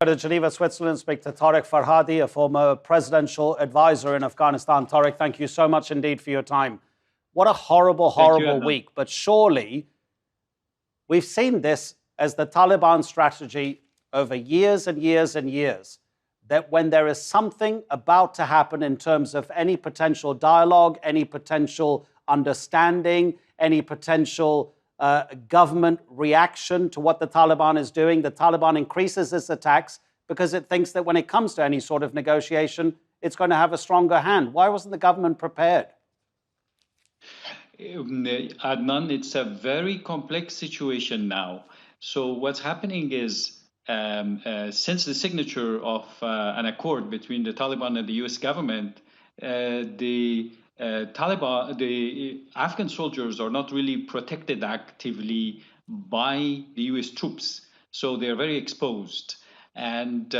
To Geneva, Switzerland, speak to Torek Farhadi, a former presidential advisor in Afghanistan. Torek, thank you so much indeed for your time. What a horrible, horrible week. But surely we've seen this as the Taliban strategy over years and years and years, that when there is something about to happen in terms of any potential dialogue, any potential understanding, any potential government reaction to what the Taliban is doing, the Taliban increases its attacks because it thinks that when it comes to any sort of negotiation, it's going to have a stronger hand. Why wasn't the government prepared? Adnan, it's a very complex situation now. So what's happening is, since the signature of an accord between the Taliban and the US government, the Afghan soldiers are not really protected actively by the US troops. So they're very exposed. And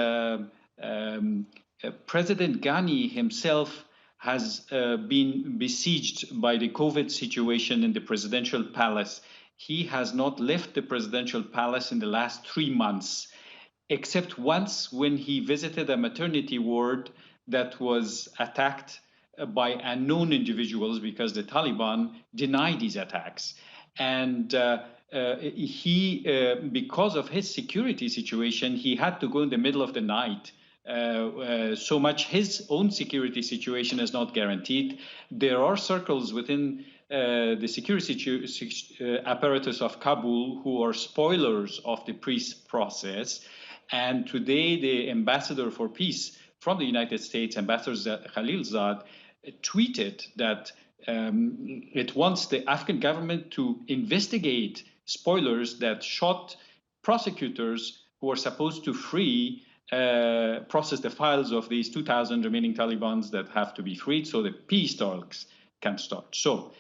President Ghani himself has been besieged by the COVID situation in the presidential palace. He has not left the presidential palace in the last 3 months, except once when he visited a maternity ward that was attacked by unknown individuals because the Taliban denied these attacks. And because of his security situation, he had to go in the middle of the night. So much his own security situation is not guaranteed. There are circles within the security apparatus of Kabul who are spoilers of the peace process. And today, the ambassador for peace from the United States, Ambassador Khalilzad, tweeted that it wants the Afghan government to investigate spoilers that shot prosecutors who are supposed to process the files of these 2,000 remaining Talibans that have to be freed so the peace talks can start. So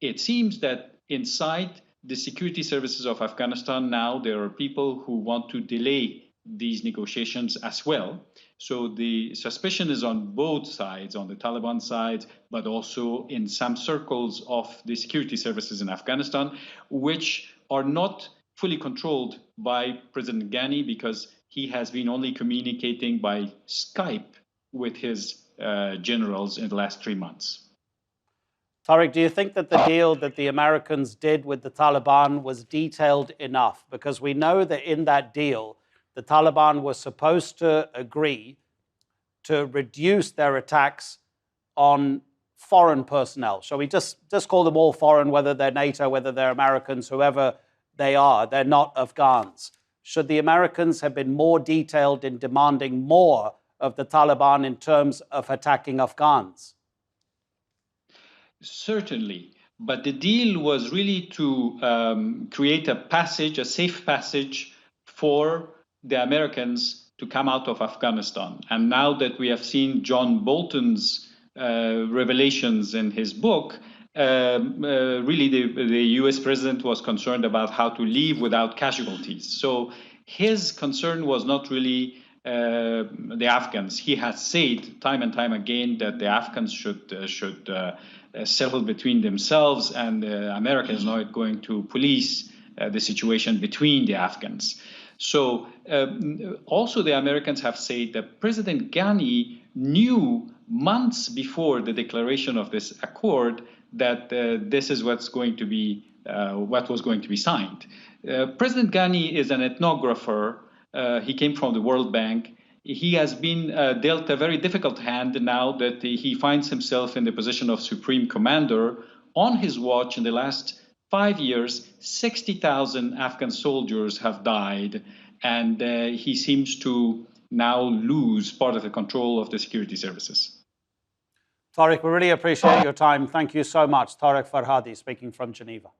it seems that inside the security services of Afghanistan now, there are people who want to delay these negotiations as well. So the suspicion is on both sides, on the Taliban side, but also in some circles of the security services in Afghanistan, which are not fully controlled by President Ghani because he has been only communicating by Skype with his generals in the last 3 months. Tariq, do you think that the deal that the Americans did with the Taliban was detailed enough? Because we know that in that deal, the Taliban was supposed to agree to reduce their attacks on foreign personnel. Shall we just call them all foreign, whether they're NATO, whether they're Americans, whoever they are, they're not Afghans. Should the Americans have been more detailed in demanding more of the Taliban in terms of attacking Afghans? Certainly. But the deal was really to create a safe passage for the Americans to come out of Afghanistan. And now that we have seen John Bolton's revelations in his book, really the US president was concerned about how to leave without casualties. So his concern was not really the Afghans. He has said time and time again that the Afghans should settle between themselves, and the Americans are not going to police the situation between the Afghans. So also the Americans have said that President Ghani knew months before the declaration of this accord that this is what was going to be signed. President Ghani is an ethnographer. He came from the World Bank. He has been dealt a very difficult hand now that he finds himself in the position of Supreme Commander. On his watch in the last 5 years, 60,000 Afghan soldiers have died, and he seems to now lose part of the control of the security services. Tariq, we really appreciate your time. Thank you so much. Torek Farhadi speaking from Geneva.